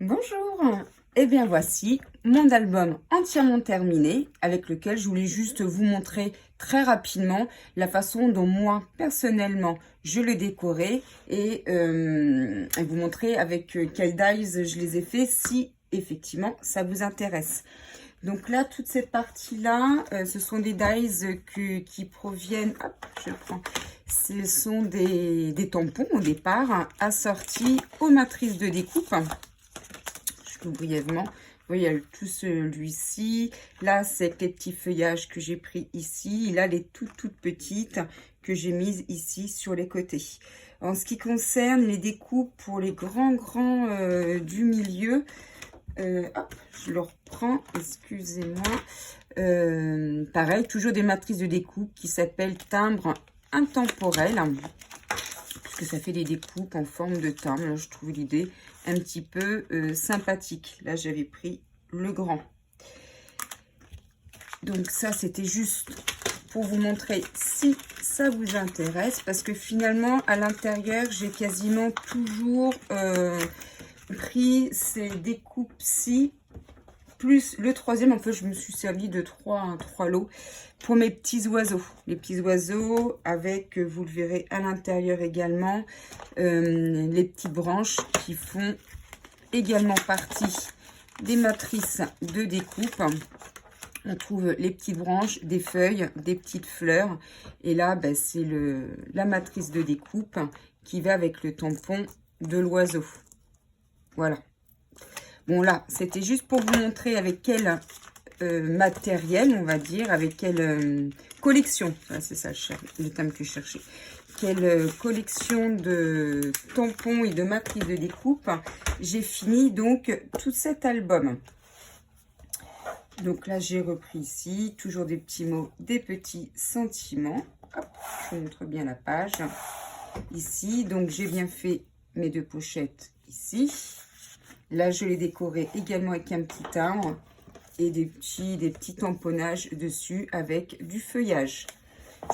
Bonjour, et bien voici mon album entièrement terminé avec lequel je voulais juste vous montrer très rapidement la façon dont moi personnellement je l'ai décoré et vous montrer avec quels dies je les ai fait si effectivement ça vous intéresse. Donc là, toute cette partie-là, ce sont des dies qui proviennent, hop, je prends, ce sont des tampons au départ assortis aux matrices de découpe. Brièvement, vous voyez, il y a tout celui-ci, là c'est les petits feuillages que j'ai pris ici, et là les toutes petites que j'ai mises ici sur les côtés. En ce qui concerne les découpes pour les grands du milieu, hop, je le reprends, excusez-moi, pareil, toujours des matrices de découpe qui s'appellent timbres intemporels, puisque ça fait des découpes en forme de timbre. Là, je trouve l'idée un petit peu sympathique. Là, j'avais pris le grand. Donc ça, c'était juste pour vous montrer si ça vous intéresse, parce que finalement, à l'intérieur, j'ai quasiment toujours pris ces découpes-ci, plus le troisième. En fait, je me suis servi de trois lots pour mes petits oiseaux. Les petits oiseaux avec, vous le verrez à l'intérieur également, les petites branches qui font également partie des matrices de découpe. On trouve les petites branches, des feuilles, des petites fleurs. Et là, ben, c'est la matrice de découpe qui va avec le tampon de l'oiseau. Voilà. Bon, là, c'était juste pour vous montrer avec quel matériel, on va dire, avec quelle collection, c'est ça le terme que je cherchais, quelle collection de tampons et de matrices de découpe j'ai fini donc tout cet album. Donc là, j'ai repris ici, toujours des petits mots, des petits sentiments. Hop, je vous montre bien la page. Ici, donc j'ai bien fait mes deux pochettes ici. Là, je l'ai décoré également avec un petit timbre et des petits tamponnages dessus avec du feuillage.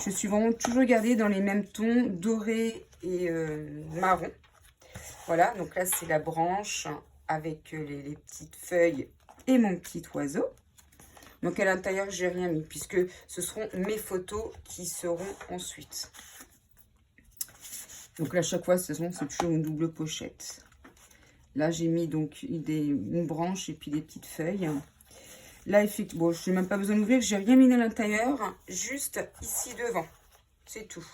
Je suis vraiment toujours gardée dans les mêmes tons, doré et marron. Voilà, donc là, c'est la branche avec les petites feuilles et mon petit oiseau. Donc, à l'intérieur, j'ai rien mis puisque ce seront mes photos qui seront ensuite. Donc là, à chaque fois, c'est toujours une double pochette. Là, j'ai mis donc une branche et puis des petites feuilles. Là, effectivement, bon, je n'ai même pas besoin d'ouvrir. J'ai rien mis à l'intérieur, juste ici devant. C'est tout.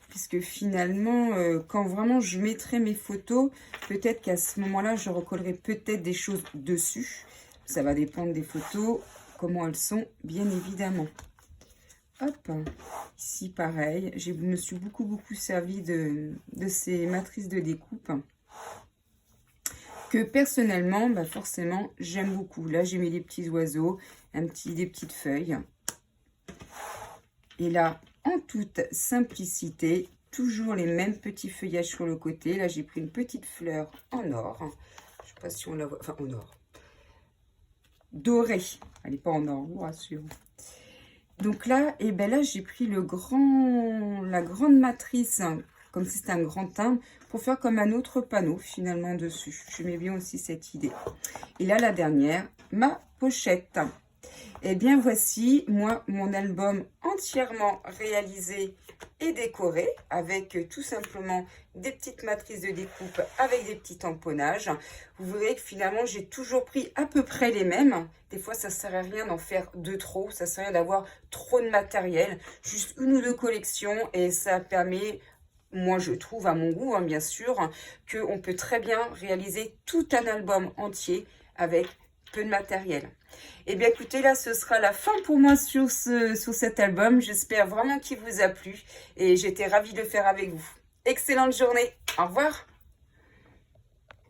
Puisque finalement, quand vraiment je mettrai mes photos, peut-être qu'à ce moment-là, je recollerai peut-être des choses dessus. Ça va dépendre des photos, comment elles sont, bien évidemment. Hop, ici pareil. Je me suis beaucoup servi de ces matrices de découpe. Que personnellement, bah forcément, j'aime beaucoup. Là, j'ai mis des petits oiseaux, des petites feuilles. Et là, en toute simplicité, toujours les mêmes petits feuillages sur le côté. Là, j'ai pris une petite fleur en or. Je ne sais pas si on la voit, enfin en or. Dorée. Elle n'est pas en or, je vous rassure. Donc là, et ben là, j'ai pris la grande matrice, comme si c'était un grand timbre, pour faire comme un autre panneau finalement dessus. J'aimais bien aussi cette idée. Et là, la dernière, ma pochette. Et bien voici, moi, mon album entièrement réalisé et décoré avec tout simplement des petites matrices de découpe avec des petits tamponnages. Vous verrez que finalement, j'ai toujours pris à peu près les mêmes. Des fois, ça ne sert à rien d'en faire de trop. Ça ne sert à rien d'avoir trop de matériel. Juste une ou deux collections et ça permet, moi je trouve à mon goût, hein, bien sûr, qu'on peut très bien réaliser tout un album entier avec peu de matériel. Et bien écoutez, là ce sera la fin pour moi sur cet album. J'espère vraiment qu'il vous a plu et j'étais ravie de le faire avec vous. Excellente journée, au revoir.